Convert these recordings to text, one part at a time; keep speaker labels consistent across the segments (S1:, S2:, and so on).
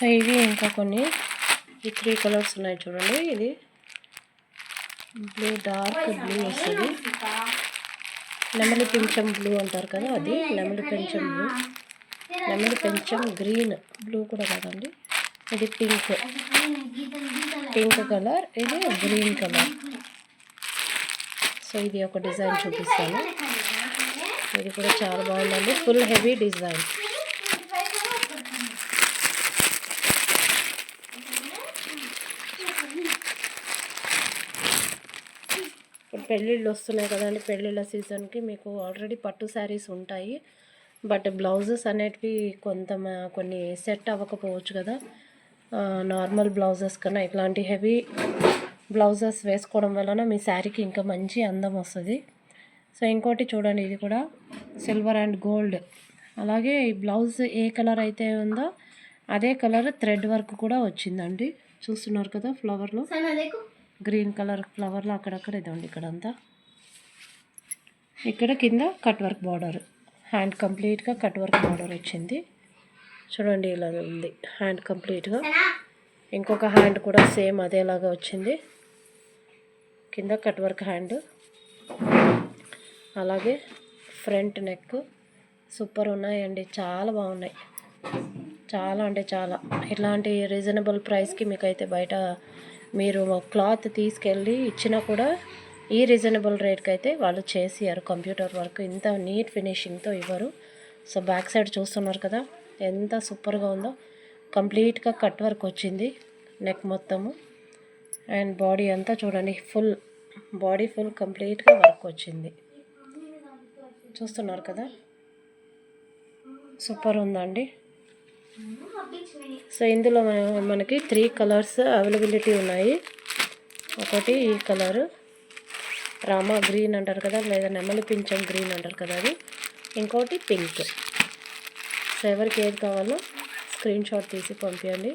S1: So ఇవి ఇంకా కొన్ని ఈ 3 కలర్స్ ఉన్నాయి చూడండి. ఇది బ్లూ, డార్క్ బ్లూ వస్తుంది. నెమలి పింఛం బ్లూ అంటారు కదా, అది నెమలి పింఛం బ్లూ. నెమలి పింఛం గ్రీన్, బ్లూ కూడా కాదండి. ఇది పింక్ కలర్, ఇది గ్రీన్ కలర్. సో ఇది ఒక డిజైన్ చూపిస్తాను. ఇది కూడా చాలా బాగుందండి, ఫుల్ హెవీ డిజైన్. ఇప్పుడు పెళ్ళిళ్ళు వస్తున్నాయి కదండి, పెళ్ళిళ్ళ సీజన్కి మీకు ఆల్రెడీ పట్టు శారీస్ ఉంటాయి. బట్ బ్లౌజెస్ అనేటివి కొన్ని సెట్ అవ్వకపోవచ్చు కదా. నార్మల్ బ్లౌజెస్ కన్నా ఇట్లాంటి హెవీ బ్లౌజెస్ వేసుకోవడం వలన మీ శారీకి ఇంకా మంచి అందం వస్తుంది. సో ఇంకోటి చూడండి, ఇది కూడా సిల్వర్ అండ్ గోల్డ్. అలాగే ఈ బ్లౌజ్ ఏ కలర్ అయితే ఉందో అదే కలర్ థ్రెడ్ వర్క్ కూడా వచ్చిందండి. చూస్తున్నారు కదా, ఫ్లవర్లో గ్రీన్ కలర్ ఫ్లవర్లో అక్కడక్కడ ఇదండి. ఇక్కడంతా ఇక్కడ కింద కట్ వర్క్ బార్డర్, హ్యాండ్ కంప్లీట్గా కట్ వర్క్ బార్డర్ వచ్చింది. చూడండి ఇలా ఉంది హ్యాండ్ కంప్లీట్గా. ఇంకొక హ్యాండ్ కూడా సేమ్ అదేలాగా వచ్చింది, కింద కట్ వర్క్ హ్యాండ్. అలాగే ఫ్రంట్ నెక్ సూపర్ ఉన్నాయండి, చాలా బాగున్నాయి. చాలా అంటే చాలా. ఇట్లాంటి రీజనబుల్ ప్రైస్కి మీకైతే బయట మీరు క్లాత్ తీసుకెళ్ళి ఇచ్చినా కూడా ఈ రీజనబుల్ రేట్కి అయితే వాళ్ళు చేసియారు. కంప్యూటర్ వర్క్ ఇంత నీట్ ఫినిషింగ్తో ఇవ్వరు. సో బ్యాక్ సైడ్ చూస్తున్నారు కదా ఎంత సూపర్గా ఉందో. కంప్లీట్గా కట్ వర్క్ వచ్చింది నెక్ మొత్తము. అండ్ బాడీ అంతా చూడండి, బాడీ ఫుల్ కంప్లీట్గా వర్క్ వచ్చింది. చూస్తున్నారు కదా, సూపర్ ఉందండి. సో ఇందులో మనకి 3 కలర్స్ అవైలబిలిటీ ఉన్నాయి. ఒకటి ఈ కలరు రామా గ్రీన్ అంటారు కదా, లేదా నెమలి పింఛం గ్రీన్ అంటారు కదా, అది. ఇంకోటి పింక్. సో ఎవరికి ఏది కావాలో స్క్రీన్ షాట్ తీసి పంపించండి.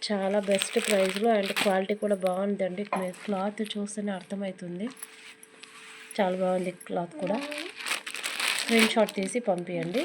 S1: చాలా బెస్ట్ ప్రైస్లో అండ్ క్వాలిటీ కూడా బాగుందండి. క్లాత్ చూస్తేనే అర్థమవుతుంది, చాలా బాగుంది క్లాత్ కూడా. స్క్రీన్ షాట్ తీసి పంపించండి.